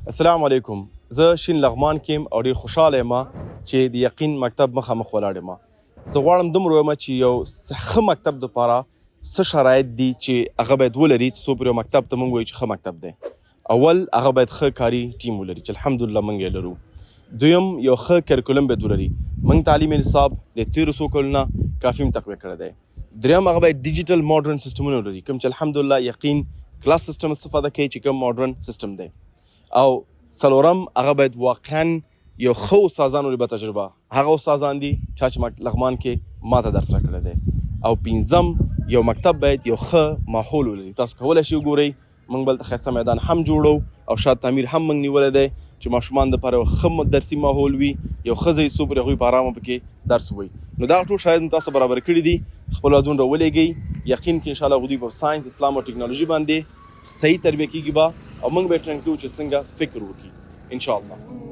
السلام علیکم. زه شین لغمان کې یم او ډېر خوشحاله یم چې د یقین مکتب مخامخ ولاړ یم. زه غواړم دومره ووایم چې یو ښه مکتب دپاره څه شرایط دي چې هغه باید ولري څو پورې یو مکتب ته موږ وایو چې ښه مکتب دی. اول هغه باید ښه کاري ټیم ولري چې الحمدلله موږ یې لرو. دویم یو ښه کریکولم باید ولري. موږ تعلیمي نصاب د تېرو څو کلونه کافي تقویه کړی دی. دریم هغه باید ډیجیټل ماډرن سیسټمونه ولري کوم چې الحمدلله یقین کلاس سیسټم استفاده کوي چې کوم ماډرن سیسټم دی. او څلورم هغه باید واقعا یو ښه استادان ولري با تجربه. هغه استادان دي چې لغمان کې ماته درس راکړی دی. او پنځم یو مکتب باید یو ښه ماحول ولري. تاسو کولی شئ وګورئ موږ بل ته ښایسته میدان هم جوړو او شاید تعمیر هم موږ نیولی دی چې ماشومان دپاره یو ښه درسي ماحول وي، یو ښه ځای څو پورې هغوی په ارامه پکې درس ووایي. نو دغه ټول شرایط مو تاسو برابر کړي دي. خپل اولادونه راولېږئ. یقین کې انشاءالله هغوی په ساینس، اسلام او ټکنالوژي باندې صحیح تربیه کېږي به او موږ به یې ټرېن کوو چې څنګه فکر وکړي انشاءالله.